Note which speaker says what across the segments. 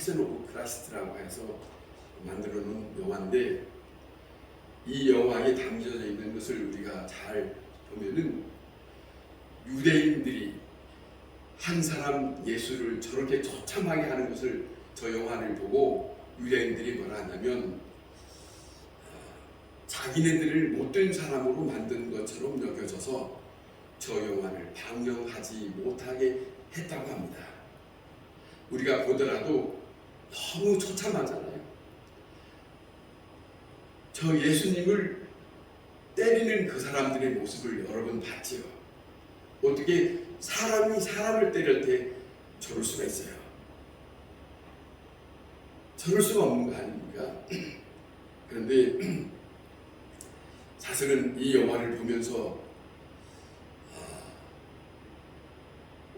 Speaker 1: 패션 오브 크라이스트라고 해서 만들어 놓은 영화인데, 이 영화에 담겨져 있는 것을 우리가 잘 보면은 유대인들이 한 사람 예수를 저렇게 처참하게 하는 것을 저 영화를 보고 유대인들이 뭐라 하냐면 자기네들을 못된 사람으로 만든 것처럼 여겨져서 저 영화를 방영하지 못하게 했다고 합니다. 우리가 보더라도 너무 처참하잖아요. 저 예수님을 때리는 그 사람들의 모습을 여러분 봤지요. 어떻게 사람이 사람을 때릴 때 저럴 수가 있어요? 저럴 수가 없는 거 아닙니까? 그런데 사실은 이 영화를 보면서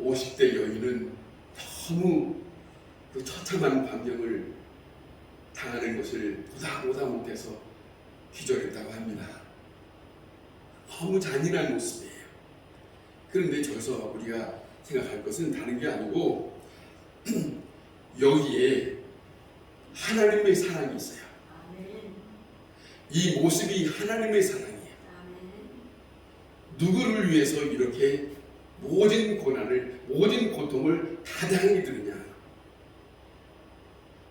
Speaker 1: 50대 여인은 너무 그 처참한 광경을 당하는 것을 보다 못해서 기절했다고 합니다. 너무 잔인한 모습이에요. 그런데 저기서 우리가 생각할 것은 다른 게 아니고 여기에 하나님의 사랑이 있어요. 이 모습이 하나님의 사랑이에요. 누구를 위해서 이렇게 모든 고난을, 모든 고통을 다 당해드느냐.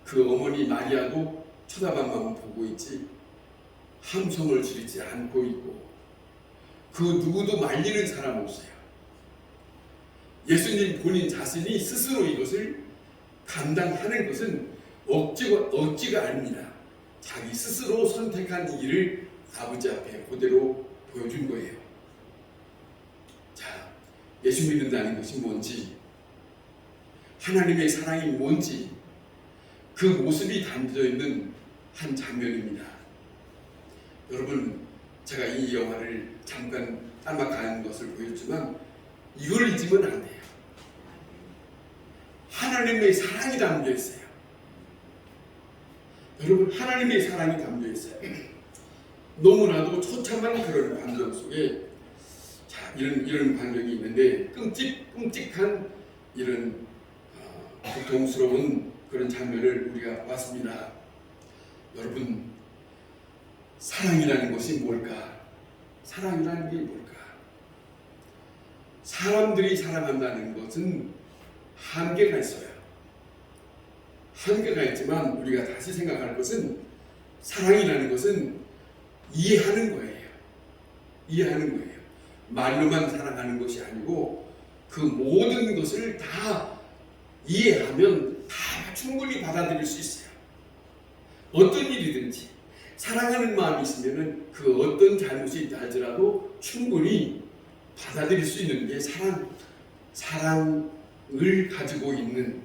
Speaker 1: 그 어머니 마리아도 쳐다봐만 보고 있지 함성을 지르지 않고 있고, 그 누구도 말리는 사람 없어요. 예수님 본인 자신이 스스로 이것을 감당하는 것은 억지가 아닙니다. 자기 스스로 선택한 이 길을 아버지 앞에 그대로 보여준 거예요. 자, 예수 믿는다는 것이 뭔지, 하나님의 사랑이 뭔지, 그 모습이 담겨져 있는 한 장면입니다. 여러분, 제가 이 영화를 잠깐 짤막한 것을 보였지만 이걸 잊으면 안 돼요. 하나님의 사랑이 담겨 있어요. 여러분, 하나님의 사랑이 담겨 있어요. 너무나도 처참한 그런 광경 속에 자, 이런 광경이 있는데 끔찍한 이런 고통스러운 그런 장면을 우리가 봤습니다. 여러분, 사랑이라는 것이 뭘까? 사랑이라는 게 뭘까? 사람들이 사랑한다는 것은 한계가 있어요. 한계가 있지만 우리가 다시 생각할 것은 사랑이라는 것은 이해하는 거예요. 이해하는 거예요. 말로만 사랑하는 것이 아니고 그 모든 것을 다 이해하면 다 충분히 받아들일 수 있어요. 어떤 일이든지 사랑하는 마음이 있으면 그 어떤 잘못이 있다 할지라도 충분히 받아들일 수 있는 게 사랑을 가지고 있는,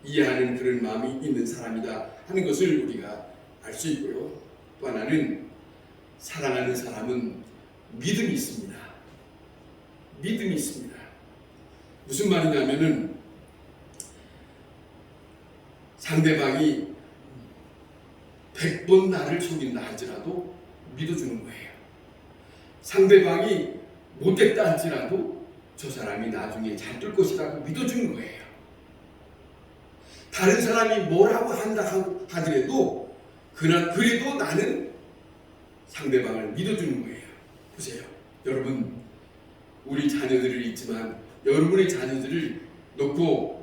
Speaker 1: 이해하는 그런 마음이 있는 사람이다 하는 것을 우리가 알 수 있고요. 또 하나는 사랑하는 사람은 믿음이 있습니다. 믿음이 있습니다. 무슨 말이냐면은 상대방이 100번 나를 속인다 할지라도 믿어주는 거예요. 상대방이 못됐다 할지라도 저 사람이 나중에 잘 될 것이라고 믿어주는 거예요. 다른 사람이 뭐라고 한다 하더라도 그래도 나는 상대방을 믿어주는 거예요. 보세요. 여러분, 우리 자녀들이 있지만 여러분의 자녀들을 놓고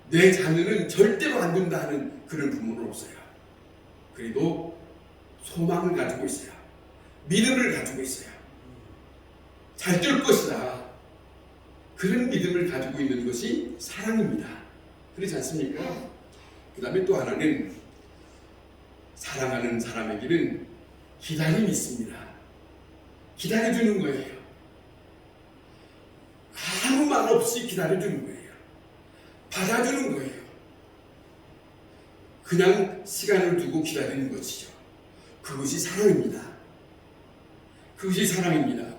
Speaker 1: 내 자녀는 절대로 안 된다 하는 그런 부모는 없어요. 그래도 소망을 가지고 있어요. 믿음을 가지고 있어요. 잘 될 것이다. 그런 믿음을 가지고 있는 것이 사랑입니다. 그렇지 않습니까? 그 다음에 또 하나는 사랑하는 사람에게는 기다림이 있습니다. 기다려주는 거예요. 아무 말 없이 기다려주는 거예요. 받아주는 거예요. 그냥 시간을 두고 기다리는 것이죠. 그것이 사랑입니다. 그것이 사랑입니다.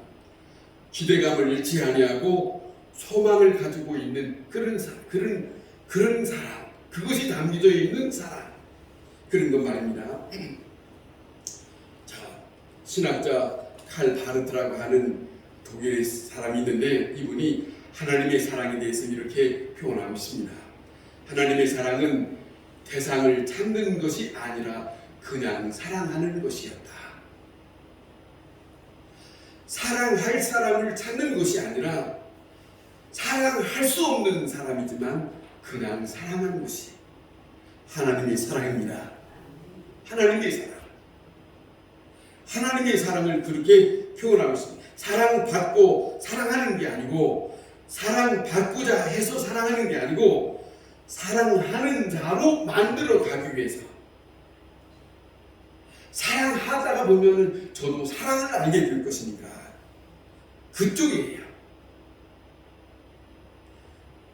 Speaker 1: 기대감을 잃지 아니하고 소망을 가지고 있는 그런 사랑, 그것이 담겨져 있는 사랑, 그런 것 말입니다. 자, 신학자 칼 바르트라고 하는 독일의 사람이 있는데 이분이 하나님의 사랑에 대해서 이렇게 표현하고 있습니다. 하나님의 사랑은 대상을 찾는 것이 아니라 그냥 사랑하는 것이었다. 사랑할 사람을 찾는 것이 아니라 사랑할 수 없는 사람이지만 그냥 사랑하는 것이 하나님의 사랑입니다. 하나님의 사랑. 하나님의 사랑을 그렇게 표현하고 있습니다. 사랑받고 사랑하는 게 아니고, 사랑받고자 해서 사랑하는 게 아니고, 사랑하는 자로 만들어 가기 위해서. 사랑하다가 보면은 저도 사랑을 알게 될 것이니까 그쪽이에요.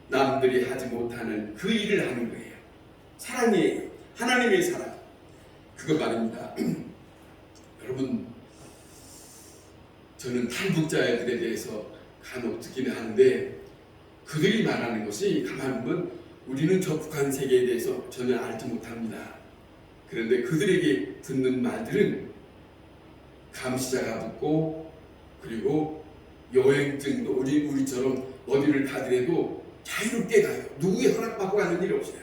Speaker 1: 남들이 하지 못하는 그 일을 하는 거예요. 사랑이에요. 하나님의 사랑. 그거 말입니다. 여러분, 저는 탈북자들에 대해서 간혹 듣기는 하는데, 그들이 말하는 것이 가만히 보면 우리는 저 북한 세계에 대해서 전혀 알지 못합니다. 그런데 그들에게 듣는 말들은 감시자가 붙고, 그리고 여행증도 우리처럼 어디를 가더라도 자유롭게 가요. 누구의 허락받고 가는 일이 없어요.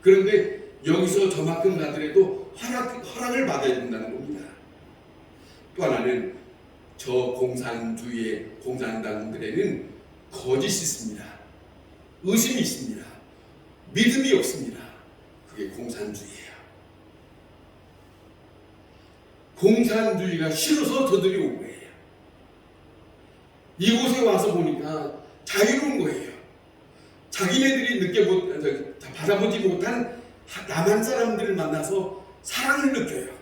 Speaker 1: 그런데 여기서 저만큼 가더라도 허락을 받아야 된다는 겁니다. 또 하나는 저 공산주의의 공산당들에는 거짓이 있습니다. 의심이 있습니다. 믿음이 없습니다. 그게 공산주의예요. 공산주의가 싫어서 저들이 온 거예요. 이곳에 와서 보니까 자유로운 거예요. 자기네들이 받아보지 못한 남한 사람들을 만나서 사랑을 느껴요.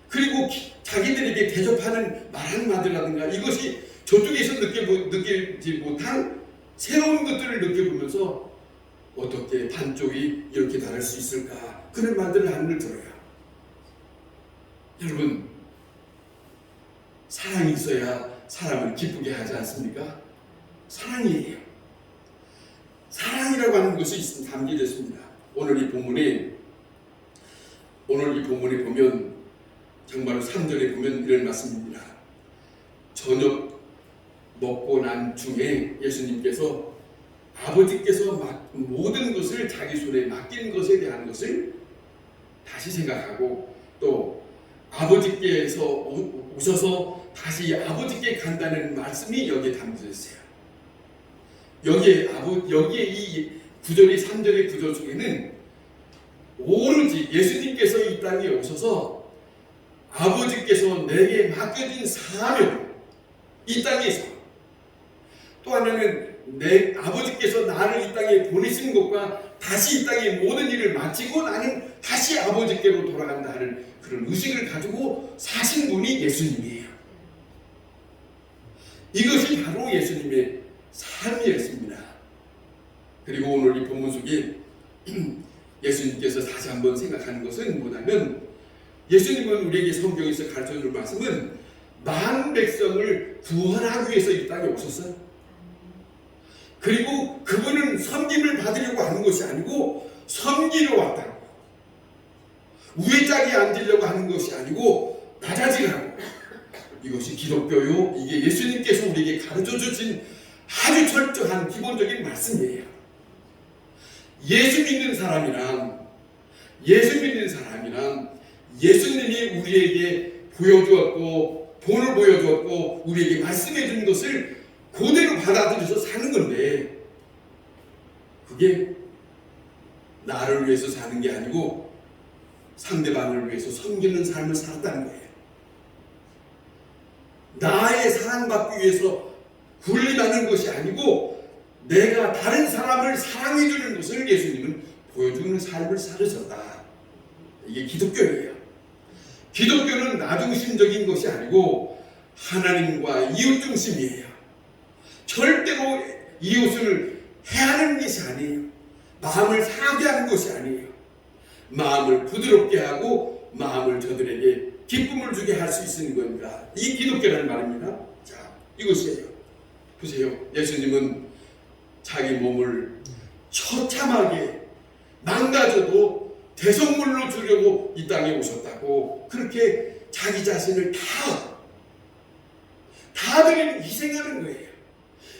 Speaker 1: 그리고 자기들에게 대접하는 말 한마디라든가 이것이 저쪽에서 느끼지 못한 새로운 것들을 느껴보면서 어떻게 반쪽이 이렇게 다를 수 있을까, 그런 말들을 하늘 들어요. 여러분, 사랑이 있어야 사람을 기쁘게 하지 않습니까? 사랑이에요. 사랑이라고 하는 것이 담겨져 있습니다. 오늘 이 본문에 보면 정말 3절에 보면 이런 말씀입니다. 저녁 먹고 난 중에 예수님께서 아버지께서 모든 것을 자기 손에 맡긴 것에 대한 것을 다시 생각하고, 또 아버지께서 오셔서 다시 아버지께 간다는 말씀이 여기에 담겨져 있어요. 여기에 이 9절의 3절의 구절 속에는 오로지 예수님께서 이 땅에 오셔서 아버지께서 내게 맡겨진 사명, 이 땅에서, 또 하나는 내 아버지께서 나를 이 땅에 보내신 것과 다시 이 땅의 모든 일을 마치고 나는 다시 아버지께로 돌아간다 하는 그런 의식을 가지고 사신 분이 예수님이에요. 이것이 바로 예수님의 삶이었습니다. 그리고 오늘 이 본문 속에 예수님께서 다시 한번 생각하는 것은 뭐냐면, 예수님은 우리에게 성경에서 가르쳐주는 말씀은 만 백성을 구원하기 위해서 이 땅에 오셨어요. 그리고 그분은 섬김을 받으려고 하는 것이 아니고 섬기러 왔다. 위에 자리에 앉으려고 하는 것이 아니고 낮아지라고. 이것이 기독교요, 이게 예수님께서 우리에게 가르쳐주신 아주 철저한 기본적인 말씀이에요. 예수 믿는 사람이란 예수님이 우리에게 보여주었고 본을 보여주었고 우리에게 말씀해 준 것을 그대로 받아들여서 사는 건데, 그게 나를 위해서 사는 게 아니고 상대방을 위해서 섬기는 삶을 살았다는 거예요. 나의 사랑받기 위해서 군림하는 것이 아니고 내가 다른 사람을 사랑해 주는 것을 예수님은 보여주는 삶을 살으셨다. 이게 기독교예요. 기독교는 나중심적인 것이 아니고 하나님과 이웃 중심이에요. 절대로 이웃을 해하는 것이 아니에요. 마음을 상하게 하는 것이 아니에요. 마음을 부드럽게 하고 마음을 저들에게 기쁨을 주게 할 수 있는 겁니다. 이 기독교라는 말입니다. 자, 이것이에요. 보세요. 예수님은 자기 몸을 처참하게 망가져도 대성물로 주려고 이 땅에 오셨다고, 그렇게 자기 자신을 다 드리는, 희생하는 거예요.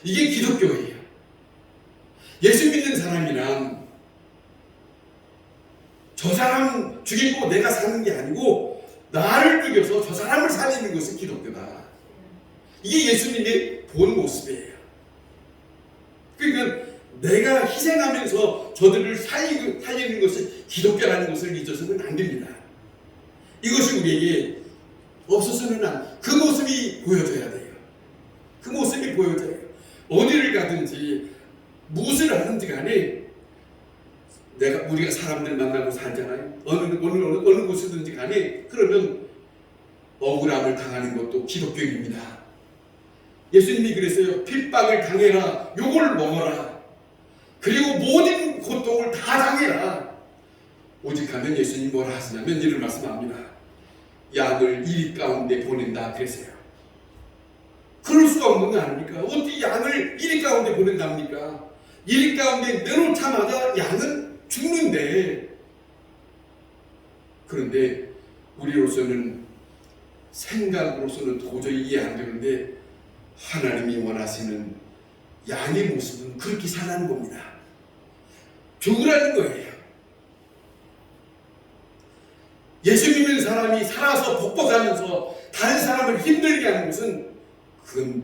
Speaker 1: 이게 기독교예요. 예수 믿는 사람이란 저 사람 죽이고 내가 사는 게 아니고 나를 죽여서 저 사람을 살리는 것이 기독교다. 이게 예수님의 본 모습이에요. 그러니까 내가 희생하면서 저들을 살리는 것이 기독교라는 것을 잊어서는 안 됩니다. 이것이 우리에게 없어서는 그 모습이 보여져야 돼요. 그 모습이 보여져요. 어디를 가든지 무엇을 하든지 간에 우리가 사람들 만나고 살잖아요. 어느 곳이든지 간에 그러면 억울함을 당하는 것도 기독교입니다. 예수님이 그랬어요. 핍박을 당해라. 욕을 먹어라. 그리고 모든 고통을 다 당해라. 오직 하면 예수님이 뭐라 하시냐면 이런 말씀합니다. 양을 이리 가운데 보낸다 그랬어요. 그럴 수가 없는 거 아닙니까? 어떻게 양을 이리 가운데 보낸답니까? 이리 가운데 내놓자마자 양은 죽는데, 그런데 우리로서는 생각으로서는 도저히 이해 안 되는데 하나님이 원하시는 양의 모습은 그렇게 살아가는 겁니다. 죽으라는 거예요. 예수 믿는 사람이 살아서 복복하면서 다른 사람을 힘들게 하는 것은 그건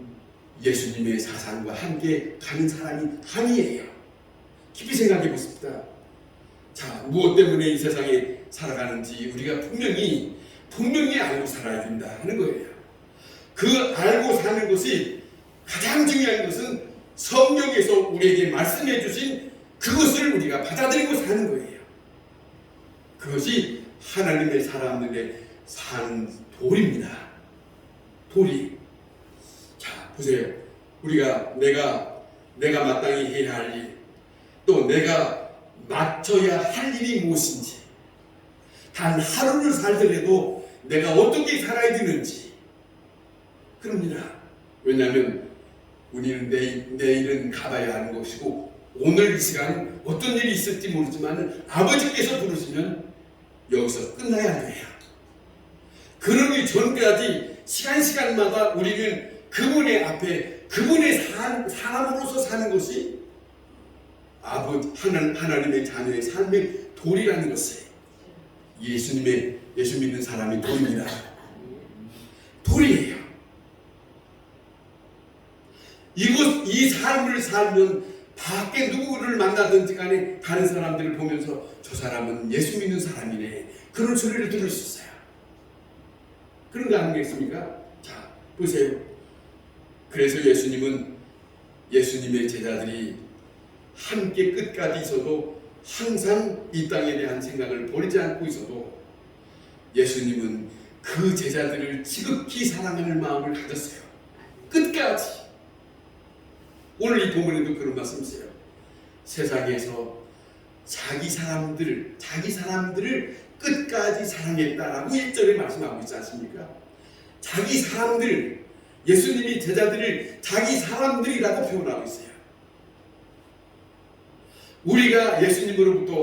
Speaker 1: 예수님의 사상과 함께 가는 사람이 아니에요. 깊이 생각해 보십시다. 자, 무엇 때문에 이 세상에 살아가는지 우리가 분명히 알고 살아야 된다 하는 거예요. 그 알고 사는 것이 가장 중요한 것은 성경에서 우리에게 말씀해 주신 그것을 우리가 받아들이고 사는 거예요. 그것이 하나님의 사람들의 산 도리입니다. 도리. 자, 보세요. 내가 마땅히 해야 할 일, 또 내가 맡아야 할 일이 무엇인지, 단 하루를 살더라도 내가 어떻게 살아야 되는지 그럽니다. 왜냐하면 우리는 내일은 가봐야 하는 것이고 오늘 이 시간 어떤 일이 있을지 모르지만 아버지께서 부르시면 여기서 끝나야 돼요. 그러기 전까지 시간마다 우리는 그분의 앞에 그분의 사람으로서 사는 것이 하나님의 자녀의 삶의 도리라는 것을 예수 믿는 사람이 도리입니다. 도리예요. 이 삶을 살면 밖에 누구를 만나든지 간에 다른 사람들을 보면서 저 사람은 예수 믿는 사람이네, 그런 소리를 들을 수 있어요. 그런 거 아니겠습니까? 자, 보세요. 그래서 예수님의 제자들이 함께 끝까지 있어도 항상 이 땅에 대한 생각을 버리지 않고 있어도 예수님은 그 제자들을 지극히 사랑하는 마음을 가졌어요. 끝까지. 오늘 이 본문에도 그런 말씀이세요. 세상에서 자기 사람들을 끝까지 사랑했다라고 1절에 말씀하고 있지 않습니까? 자기 사람들, 예수님이 제자들을 자기 사람들이라고 표현하고 있어요. 우리가 예수님으로부터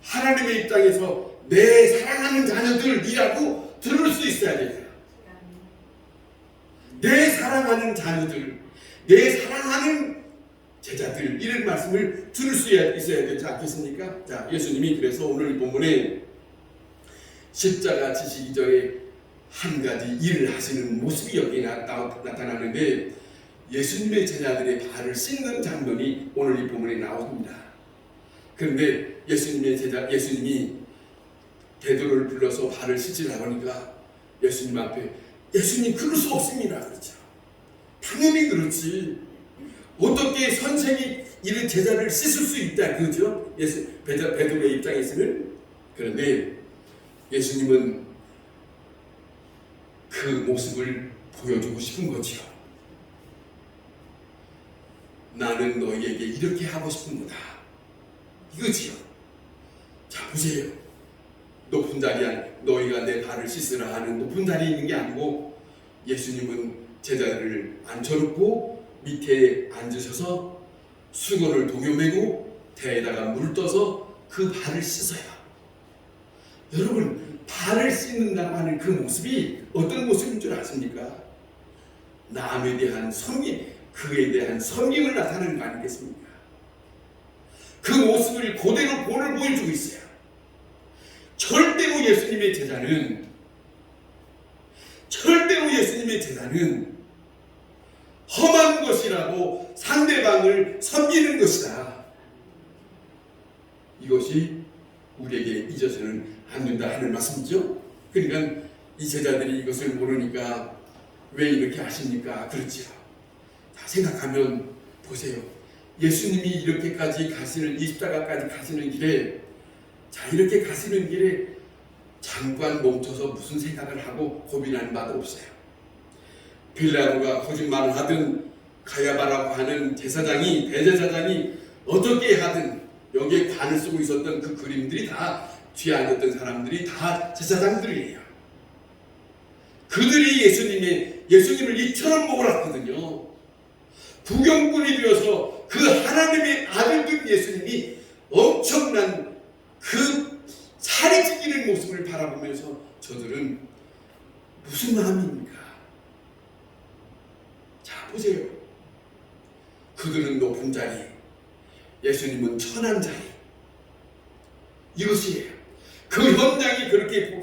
Speaker 1: 하나님의 입장에서 내 사랑하는 자녀들이라고 들을 수 있어야 돼요. 내 사랑하는 자녀들, 내 사랑하는 제자들, 이런 말씀을 들을 수 있어야 되지 않겠습니까? 자, 예수님이 그래서 오늘 이 본문에 십자가 지시기 전에 한 가지 일을 하시는 모습이 여기에 나타나는데 예수님의 제자들의 발을 씻는 장면이 오늘 이 본문에 나옵니다. 그런데 예수님이 베드로를 불러서 발을 씻으라고 하니까 예수님 앞에 예수님 그럴 수 없습니다. 그렇죠. 당연히 그렇지. 어떻게 선생이 이런 제자를 씻을 수 있다. 그렇죠. 베드로의 입장에서는. 그런데 예수님은 그 모습을 보여주고 싶은 거지요. 나는 너희에게 이렇게 하고 싶은 거다. 이거지요. 자, 보세요. 높은 자리에 너희가 내 발을 씻으라 하는 높은 자리에 있는 게 아니고 예수님은 제자들을 앉혀놓고 밑에 앉으셔서 수건을 동여매고 대에다가 물 떠서 그 발을 씻어요. 여러분, 발을 씻는다고 하는 그 모습이 어떤 모습인 줄 아십니까? 남에 대한 섬김, 그에 대한 섬김을 나타내는 거 아니겠습니까? 그 모습을 그대로 본을 보여주고 있어요. 절대로 예수님의 제자는 험한 것이라고 상대방을 섬기는 것이다. 이것이 우리에게 잊어서는 안 된다 하는 말씀이죠. 그러니까 이 제자들이 이것을 모르니까 왜 이렇게 하십니까? 그렇지요. 자, 생각하면 보세요. 예수님이 이렇게까지 가시는, 이 십자가까지 가시는 길에, 자, 이렇게 가시는 길에 잠깐 멈춰서 무슨 생각을 하고 고민하는 바도 없어요. 빌라도가 거짓말을 하든 가야바라고 하는 대제사장이 어떻게 하든 여기에 관을 쓰고 있었던 그 그림들이 다 뒤에 앉았던 사람들이 다 제사장들이에요. 그들이 예수님을 이처럼 몰았거든요. 부경꾼이 되어서 그 하나님의 아들된 예수님이 엄청난 그 살이 찢기는 모습을 바라보면서 저들은 무슨 마음입니까? 자, 보세요. 그들은 높은 자리, 예수님은 천한 자리. 이것이에요. 그 현장이 그렇게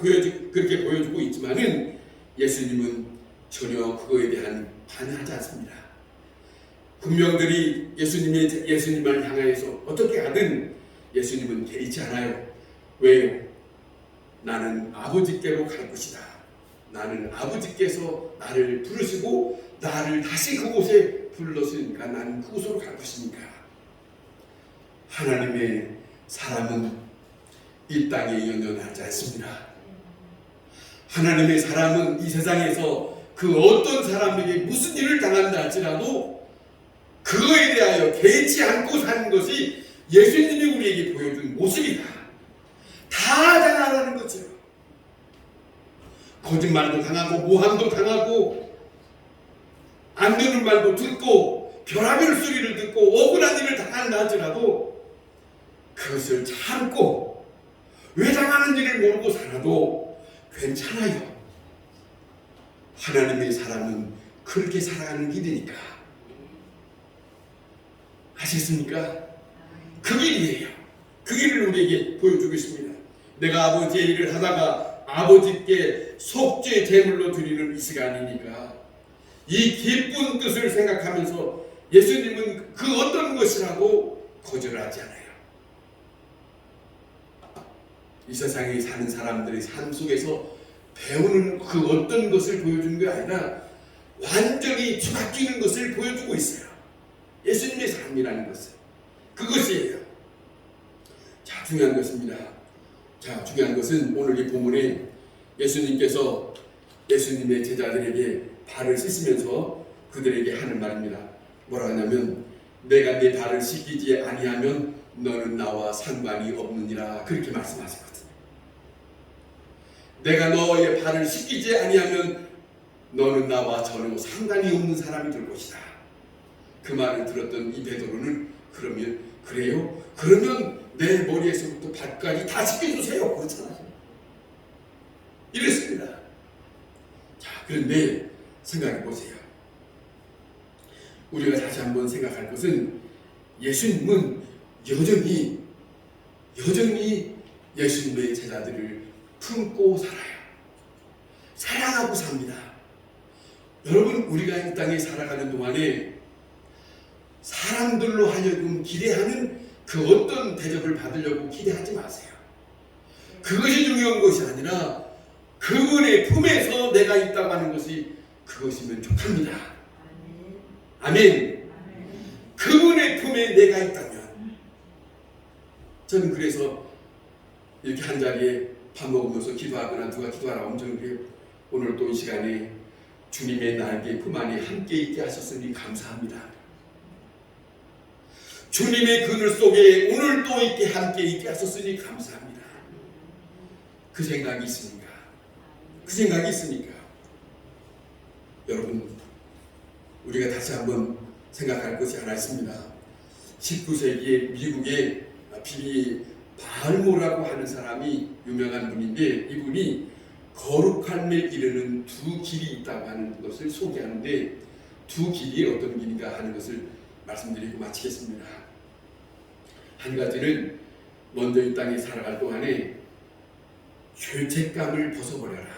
Speaker 1: 보여주고 있지만은 예수님은 전혀 그거에 대한 반응하지 않습니다. 군병들이 예수님을 향해서 어떻게 하든 예수님은 개의치 않아요. 왜요? 나는 아버지께로 갈 것이다. 나는 아버지께서 나를 부르시고 나를 다시 그곳에 불렀으니까 나는 그곳으로 갈 것이니까. 하나님의 사람은 이 땅에 연연하지 않습니다. 하나님의 사람은 이 세상에서 그 어떤 사람에게 무슨 일을 당한다 할지라도 그거에 대하여 개의치 않고 사는 것이 예수님이 우리에게 보여준 모습이다. 다 당하라는 거죠. 거짓말도 당하고 모함도 당하고 안 되는 말도 듣고 별의별 소리를 듣고 억울한 일을 당한다 할지라도 그것을 참고 왜 당하는지를 모르고 살아도 괜찮아요. 하나님의 사람은 그렇게 살아가는 길이니까. 아시겠습니까? 그 길이에요. 그 길을 우리에게 보여주고 있습니다. 내가 아버지의 일을 하다가 아버지께 속죄 제물로 드리는 이 시간이니까 이 기쁜 뜻을 생각하면서 예수님은 그 어떤 것이라고 거절하지 않아요. 이 세상에 사는 사람들의 삶 속에서 배우는 그 어떤 것을 보여주는 게 아니라 완전히 뒤바뀌는 것을 보여주고 있어요. 예수님의 삶이라는 것은 그것이에요. 자, 중요한 것입니다. 자, 중요한 것은 오늘 이 본문에 예수님께서 예수님의 제자들에게 발을 씻으면서 그들에게 하는 말입니다. 뭐라 하냐면 내가 내 발을 씻기지 아니하면 너는 나와 상관이 없느니라. 그렇게 말씀하시거든요. 내가 너의 발을 씻기지 아니하면 너는 나와 전혀 상관이 없는 사람이 될 것이다. 그 말을 들었던 이 베드로는 그러면 그래요? 그러면 내 머리에서부터 발까지 다 씻겨주세요. 그렇잖아요. 이랬습니다. 자, 그런데 생각해 보세요. 우리가 다시 한번 생각할 것은 예수님은 여전히 예수님의 제자들을 품고 살아요. 사랑하고 삽니다. 여러분, 우리가 이 땅에 살아가는 동안에 사람들로 하여금 기대하는 그 어떤 대접을 받으려고 기대하지 마세요. 그것이 중요한 것이 아니라 그분의 품에서 내가 있다고 하는 것이 그것이면 족합니다. 아멘. 그분의 품에 내가 있다면. 저는 그래서 이렇게 한 자리에 밥 먹으면서 기도하거나 누가 기도하라 엄청 그래요. 오늘 또 이 시간에 주님의 날개 품 안에 함께 있게 하셨으니 감사합니다. 주님의 그늘 속에 오늘 또 함께 있게 하셨으니 감사합니다. 그 생각이 있습니까? 그 생각이 있습니까? 여러분, 우리가 다시 한번 생각할 것이 하나 있습니다. 19세기에 미국의 빌리 발모라고 하는 사람이 유명한 분인데 이분이 거룩함에 이르는 두 길이 있다고 하는 것을 소개하는데 두 길이 어떤 길인가 하는 것을 말씀드리고 마치겠습니다. 한 가지는 먼저 이 땅에 살아갈 동안에 죄책감을 벗어버려라.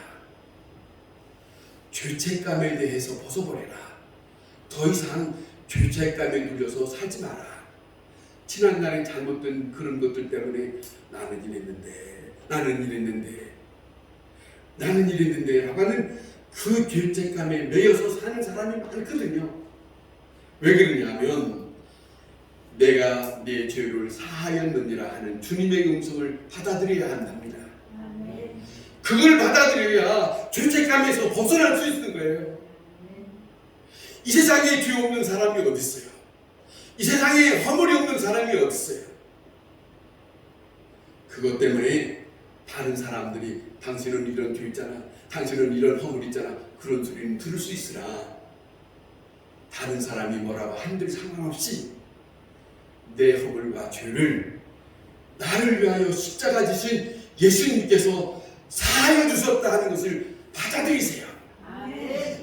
Speaker 1: 죄책감에 대해서 벗어버려라. 더 이상 죄책감에 눌려서 살지 마라. 지난날에 잘못된 그런 것들 때문에 나는 이랬는데 라고 하는 그 죄책감에 매여서 사는 사람이 많거든요. 왜 그러냐면 내가 내 죄를 사하였느니라 하는 주님의 음성을 받아들여야 한답니다. 그걸 받아들여야 죄책감에서 벗어날 수 있는 거예요. 이 세상에 죄 없는 사람이 어디 있어요? 이 세상에 허물이 없는 사람이 어디 있어요? 그것 때문에 다른 사람들이 당신은 이런 죄 있잖아, 당신은 이런 허물 있잖아, 그런 소리는 들을 수 있으나 다른 사람이 뭐라고 한들 상관없이 내 허물과 죄를 나를 위하여 십자가 지신 예수님께서 사하여 주셨다 하는 것을 받아들이세요.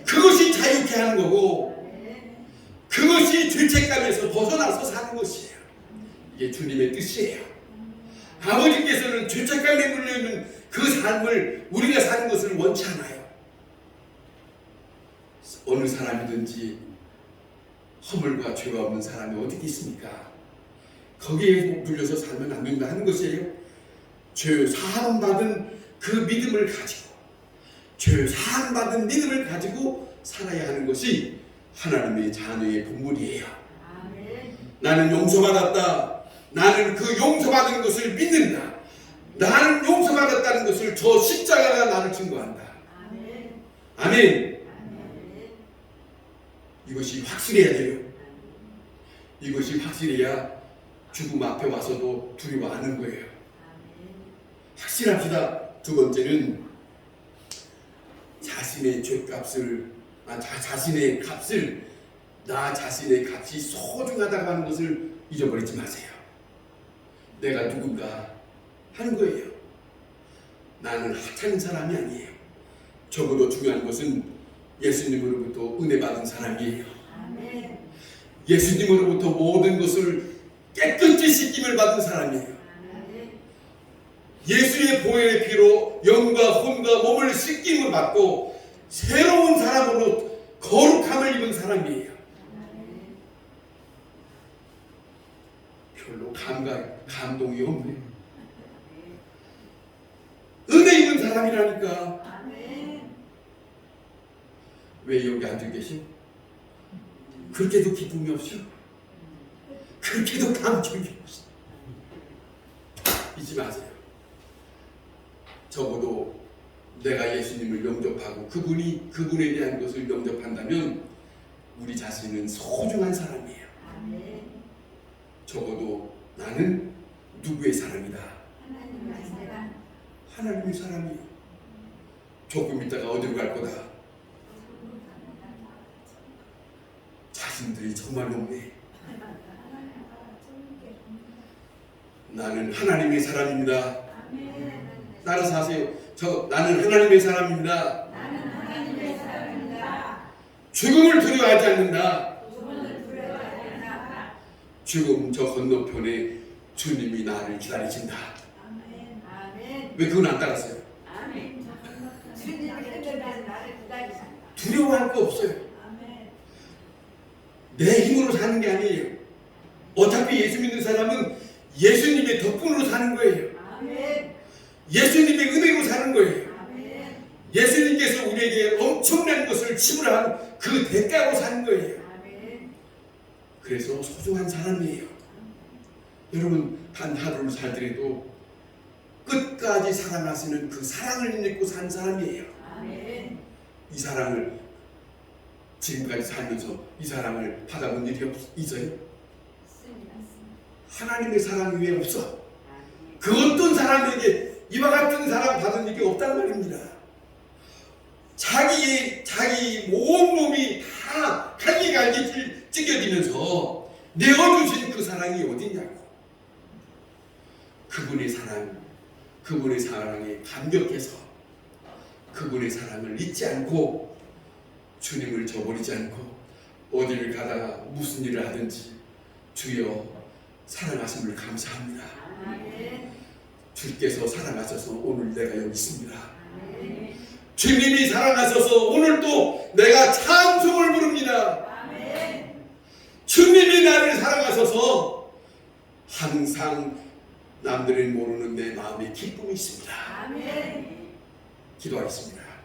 Speaker 1: 그것이 자유케 하는 거고 그것이 죄책감에서 벗어나서 사는 것이에요. 이게 주님의 뜻이에요. 아버지께서는 죄책감에 물려있는 그 삶을 우리가 사는 것을 원치 않아요. 어느 사람이든지 허물과 죄가 없는 사람이 어디 있습니까? 거기에 눌려서 살면 안 된다 하는 것이에요. 죄 사함 받은 그 믿음을 가지고 죄 사함 받은 믿음을 가지고 살아야 하는 것이 하나님의 자녀의 본분이에요. 나는 용서받았다. 나는 그 용서받은 것을 믿는다. 나는 용서받았다는 것을 저 십자가가 나를 증거한다. 아멘. 이것이 확실해야 돼요. 이것이 확실해야 죽음 앞에 와서도 두려워 하는 거예요. 확실합시다. 두 번째는 자신의 죄값을 자신의 값을 나 자신의 값이 소중하다고 하는 것을 잊어버리지 마세요. 내가 누군가 하는 거예요. 나는 하찮은 사람이 아니에요. 적어도 중요한 것은 예수님으로부터 은혜 받은 사람이에요. 예수님으로부터 모든 것을 깨끗이 씻김을 받은 사람이에요. 예수의 보혈의 피로 영과 혼과 몸을 씻김을 받고 새로운 사람으로 거룩함을 입은 사람이에요. 별로 감동이 없네. 은혜 입은 사람이라니까. 왜 여기 앉아 계시? 그렇게도 기쁨이 없어? 그렇게도 감격이 없어? 잊지 마세요. 적어도 내가 예수님을 영접하고 그분에 대한 것을 영접한다면 우리 자신은 소중한 사람이에요. 적어도 나는 누구의 사람이다? 하나님의 사람이에요. 조금 있다가 어디로 갈 거다? 자신들이 정말 높네. 나는 하나님의 사람입니다. 따라서 하세요. 나는 하나님의 사람입니다. 죽음을 두려워하지 않는다. 죽음 저 건너편에 주님이 나를 기다리신다. 왜 그건 안 따랐어요? 두려워할 거 없어요. 내 힘으로 사는 게 아니에요. 어차피 예수 믿는 사람은 예수님의 덕분으로 사는 거예요. 예수님의 은혜로 사는 거예요. 예수님께서 우리에게 엄청난 것을 지불한 그 대가로 사는 거예요. 그래서 소중한 사람이에요. 여러분 단 하루를 살더라도 끝까지 사랑하시는 그 사랑을 믿고 산 사람이에요. 이 사랑을 지금까지 살면서 이 사랑을 받아본 일이 있어요? 하나님의 사랑이 왜 없어? 그 어떤 사람에게 이와 같은 사랑 받은 일이 없단 말입니다. 자기 몸이 다 갈기갈기 찢겨지면서 내어주신 그 사랑이 어디냐고. 그분의 사랑에 감격해서 그분의 사랑을 잊지 않고 주님을 저버리지 않고 어디를 가다가 무슨 일을 하든지 주여 사랑하심을 감사합니다. 주께서 사랑하셔서 오늘 내가 여기 있습니다. 주님이 사랑하셔서 오늘 또 내가 찬송을 부릅니다. 주님이 나를 사랑하셔서 항상 남들은 모르는 내 마음에 기쁨이 있습니다. 기도하겠습니다.